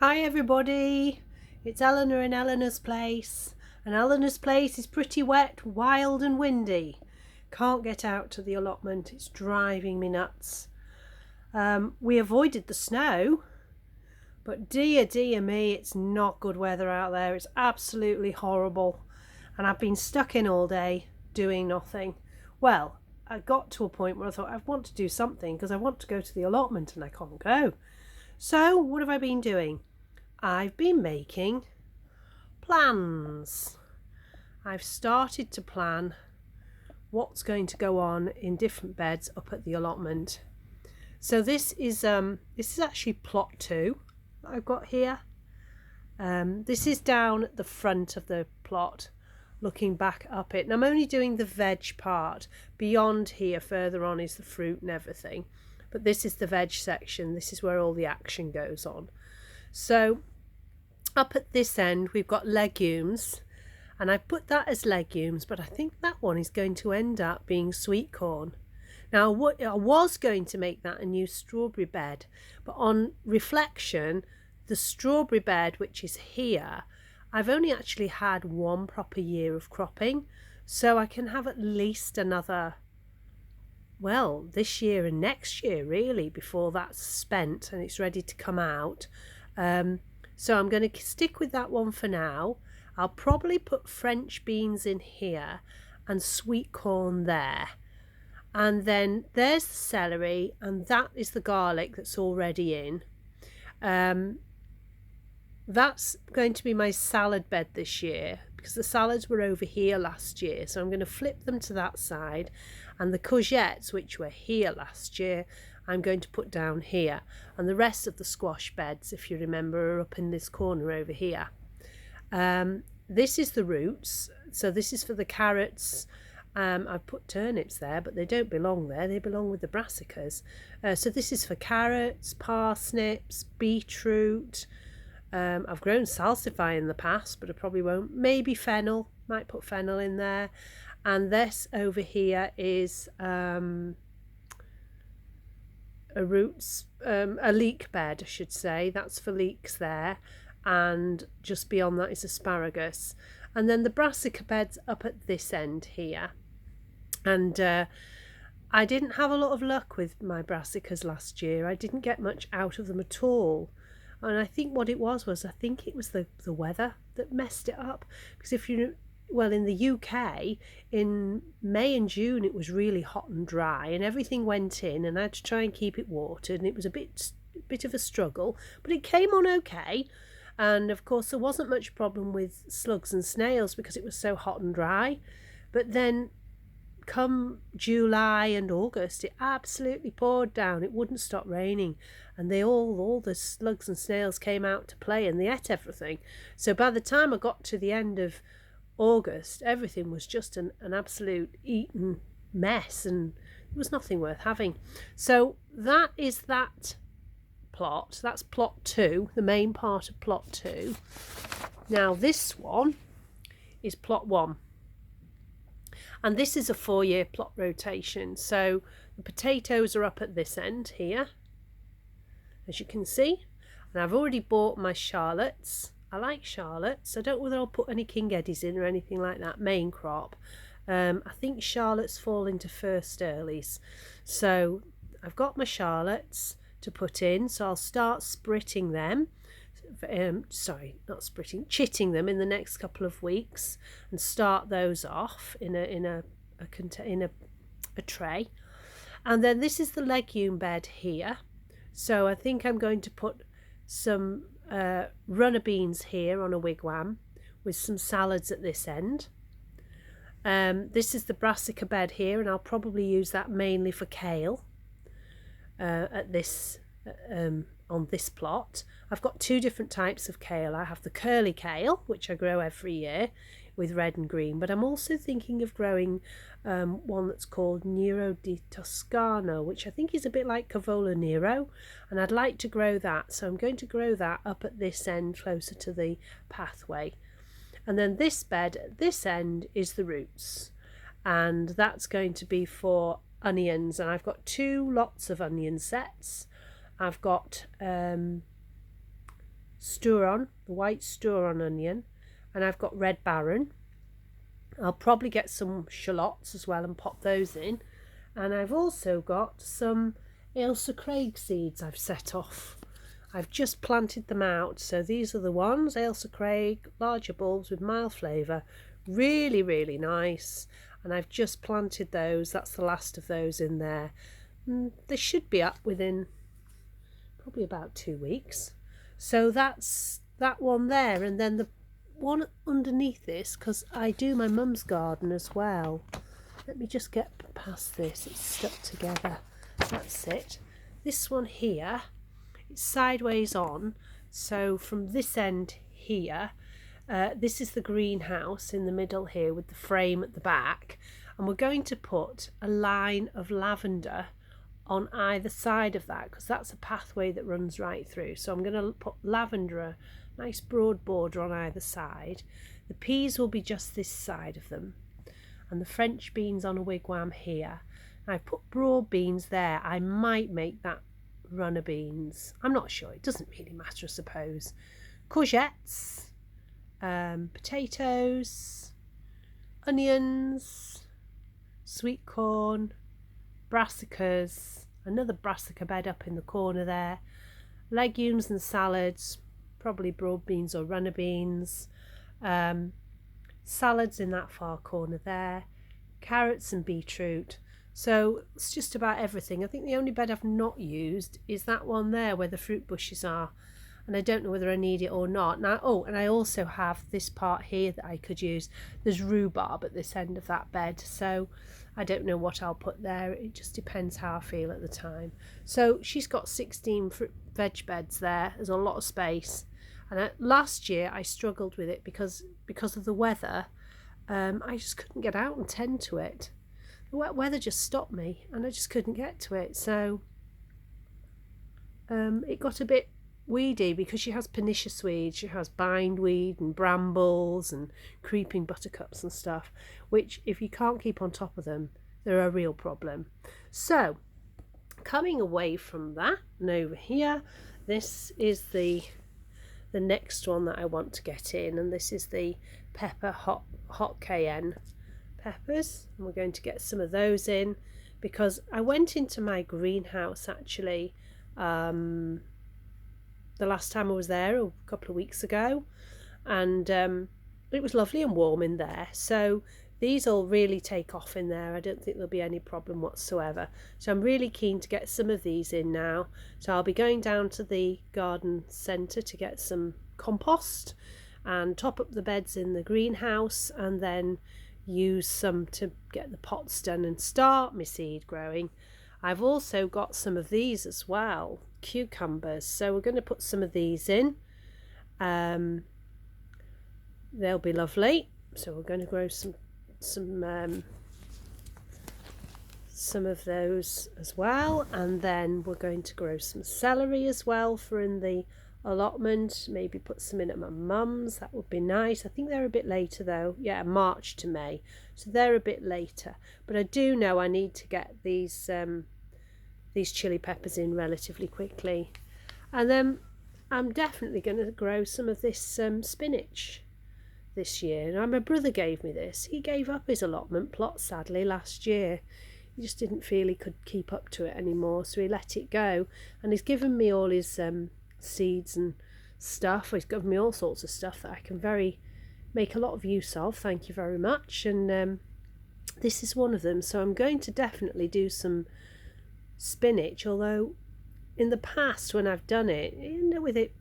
Hi everybody, it's Eleanor in Eleanor's Place, and Eleanor's Place is pretty wet, wild and windy. Can't get out to the allotment, it's driving me nuts. We avoided the snow, but dear me, it's not good weather out there. It's absolutely horrible, and I've been stuck in all day doing nothing. Well, I got to a point where I thought I want to do something because I want to go to the allotment and I can't go. So what have I been doing? I've been making plans. I've started to plan what's going to go on in different beds up at the allotment. So this is actually plot 2 that I've got here. This is down at the front of the plot, looking back up it, and I'm only doing the veg part. Beyond here, further on, is the fruit and everything, but this is the veg section. This is where all the action goes on. So up at this end we've got legumes, and I've put that as legumes, but I think that one is going to end up being sweet corn. Now I was going to make that a new strawberry bed, but on reflection, the strawberry bed, which is here, I've only actually had one proper year of cropping, so I can have at least another, well, this year and next year really, before that's spent and it's ready to come out. So I'm going to stick with that one for now. I'll probably put French beans in here and sweet corn there. And then there's the celery, and that is the garlic that's already in. That's going to be my salad bed this year, because the salads were over here last year. So I'm going to flip them to that side, and the courgettes, which were here last year, I'm going to put down here, and the rest of the squash beds, if you remember, are up in this corner over here. This is the roots, so this is for the carrots. I've put turnips there, but they don't belong there, they belong with the brassicas. So this is for carrots, parsnips, beetroot. I've grown salsify in the past, but I probably won't. Maybe fennel, might put fennel in there. And this over here is a leek bed, I should say. That's for leeks there, and just beyond that is asparagus. And then the brassica bed's up at this end here, and I didn't have a lot of luck with my brassicas last year. I didn't get much out of them at all, and I think what it was I think it was the weather that messed it up. Because if you, well, in the UK, in May and June, it was really hot and dry, and everything went in, and I had to try and keep it watered, and it was a bit of a struggle, but it came on okay. And of course, there wasn't much problem with slugs and snails because it was so hot and dry. But then come July and August, it absolutely poured down. It wouldn't stop raining, and all the slugs and snails came out to play, and they ate everything. So by the time I got to the end of August, everything was just an absolute eaten mess, and there was nothing worth having. So that is that plot. That's plot 2, the main part of plot 2. Now this one is plot 1, and this is a 4-year plot rotation. So the potatoes are up at this end here, as you can see, and I've already bought my shallots. I like shallots. I don't know whether I'll put any King Eddies in or anything like that, main crop. I think shallots fall into first earlies. So I've got my shallots to put in, so I'll start spritting them. Chitting them in the next couple of weeks, and start those off in a tray. And then this is the legume bed here. So I think I'm going to put some runner beans here on a wigwam with some salads at this end. This is the brassica bed here, and I'll probably use that mainly for kale at this on this plot. I've got 2 different types of kale. I have the curly kale, which I grow every year with red and green, but I'm also thinking of growing one that's called Nero di Toscano, which I think is a bit like Cavola Nero, and I'd like to grow that. So I'm going to grow that up at this end, closer to the pathway. And then this bed at this end is the roots, and that's going to be for onions, and I've got 2 lots of onion sets. I've got Sturon, the white Sturon onion, and I've got Red Baron. I'll probably get some shallots as well and pop those in. And I've also got some Ailsa Craig seeds I've set off. I've just planted them out. So these are the ones, Ailsa Craig, larger bulbs with mild flavour. Really, really nice. And I've just planted those. That's the last of those in there. They should be up within probably about 2 weeks. So that's that one there. And then the one underneath this, because I do my mum's garden as well. Let me just get past this. It's stuck together. That's it. This one here, it's sideways on. So from this end here, this is the greenhouse in the middle here with the frame at the back. And we're going to put a line of lavender on either side of that, because that's a pathway that runs right through. So I'm going to put lavender, a nice broad border on either side. The peas will be just this side of them, and the French beans on a wigwam here. And I've put broad beans there. I might make that runner beans. I'm not sure. It doesn't really matter, I suppose. Courgettes, potatoes, onions, sweet corn, brassicas, another brassica bed up in the corner there, legumes and salads, probably broad beans or runner beans, salads in that far corner there, carrots and beetroot. So it's just about everything. I think the only bed I've not used is that one there where the fruit bushes are, and I don't know whether I need it or not now. Oh, and I also have this part here that I could use. There's rhubarb at this end of that bed, so I don't know what I'll put there. It just depends how I feel at the time. So she's got 16 veg beds there. There's a lot of space. And last year I struggled with it because of the weather. I just couldn't get out and tend to it. The wet weather just stopped me and I just couldn't get to it. So it got a bit weedy because she has pernicious weeds. She has bindweed and brambles and creeping buttercups and stuff, which if you can't keep on top of them, they're a real problem. So coming away from that and over here, this is the next one that I want to get in, and this is the pepper hot cayenne peppers, and we're going to get some of those in because I went into my greenhouse actually the last time I was there a couple of weeks ago, and it was lovely and warm in there. So these will really take off in there. I don't think there'll be any problem whatsoever. So I'm really keen to get some of these in now. So I'll be going down to the garden centre to get some compost and top up the beds in the greenhouse, and then use some to get the pots done and start my seed growing. I've also got some of these as well, cucumbers, so we're going to put some of these in. They'll be lovely. So we're going to grow some of those as well, and then we're going to grow some celery as well for in the allotment. Maybe put some in at my mum's. That would be nice. I think they're a bit later though. Yeah, March to May, so they're a bit later. But I do know I need to get these chili peppers in relatively quickly. And then I'm definitely going to grow some of this spinach this year. Now my brother gave me this. He gave up his allotment plot sadly last year. He just didn't feel he could keep up to it anymore, so he let it go, and he's given me all his seeds and stuff. He's given me all sorts of stuff that I can make a lot of use of. Thank you very much. And this is one of them, so I'm going to definitely do some spinach, although in the past when I've done it, with it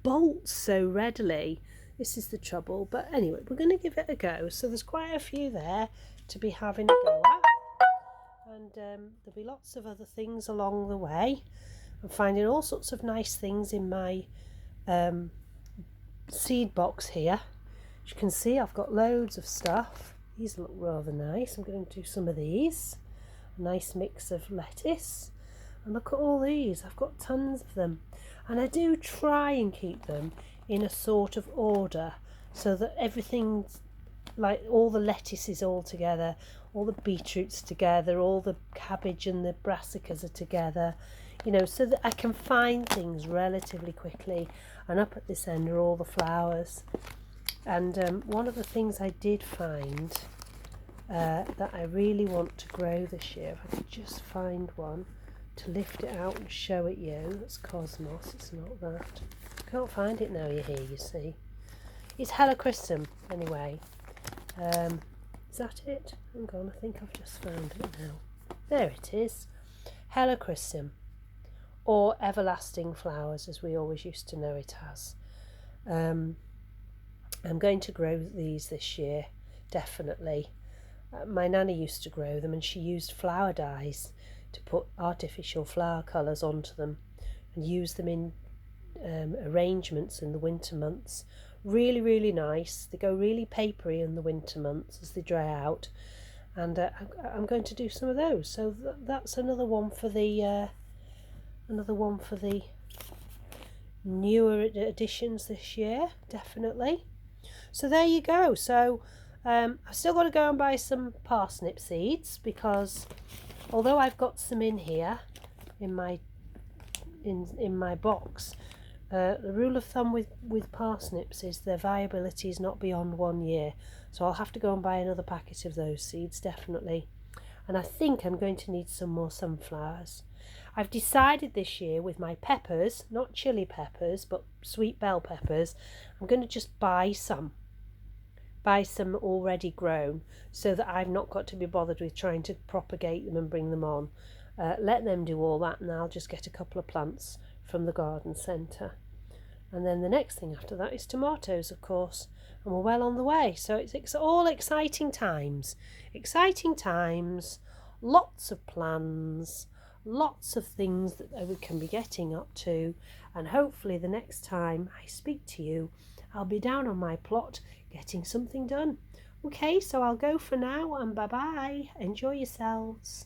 bolts so readily. This is the trouble, but anyway, we're going to give it a go. So there's quite a few there to be having a go at, and there'll be lots of other things along the way. I'm finding all sorts of nice things in my seed box here. As you can see, I've got loads of stuff. These look rather nice. I'm going to do some of these. A nice mix of lettuce, and look at all these. I've got tons of them, and I do try and keep them in a sort of order so that everything's like all the lettuce is all together, all the beetroots together, all the cabbage and the brassicas are together. you know, so that I can find things relatively quickly. And up at this end are all the flowers. And one of the things I did find that I really want to grow this year, if I could just find one to lift it out and show it you. That's Cosmos, it's not that. I can't find it now you're here, you see. It's Helichrysum, anyway. Is that it? Hang on, I think I've just found it now. There it is. Helichrysum, or everlasting flowers, as we always used to know it as. I'm going to grow these this year, definitely. My nana used to grow them, and she used flower dyes to put artificial flower colours onto them and use them in arrangements in the winter months. Really, really nice. They go really papery in the winter months as they dry out, and I'm going to do some of those. So that's another one for the newer additions this year, definitely. So there you go. So I've still got to go and buy some parsnip seeds, because although I've got some in here in my box, the rule of thumb with parsnips is their viability is not beyond 1 year. So I'll have to go and buy another packet of those seeds, definitely. And I think I'm going to need some more sunflowers. I've decided this year with my peppers, not chili peppers, but sweet bell peppers, I'm going to just buy some already grown, so that I've not got to be bothered with trying to propagate them and bring them on. Let them do all that, and I'll just get a couple of plants from the garden centre. And then the next thing after that is tomatoes, of course, and we're well on the way. So it's all exciting times, lots of plans, lots of things that we can be getting up to, and hopefully the next time I speak to you, I'll be down on my plot getting something done. Okay, so I'll go for now, and bye-bye. Enjoy yourselves.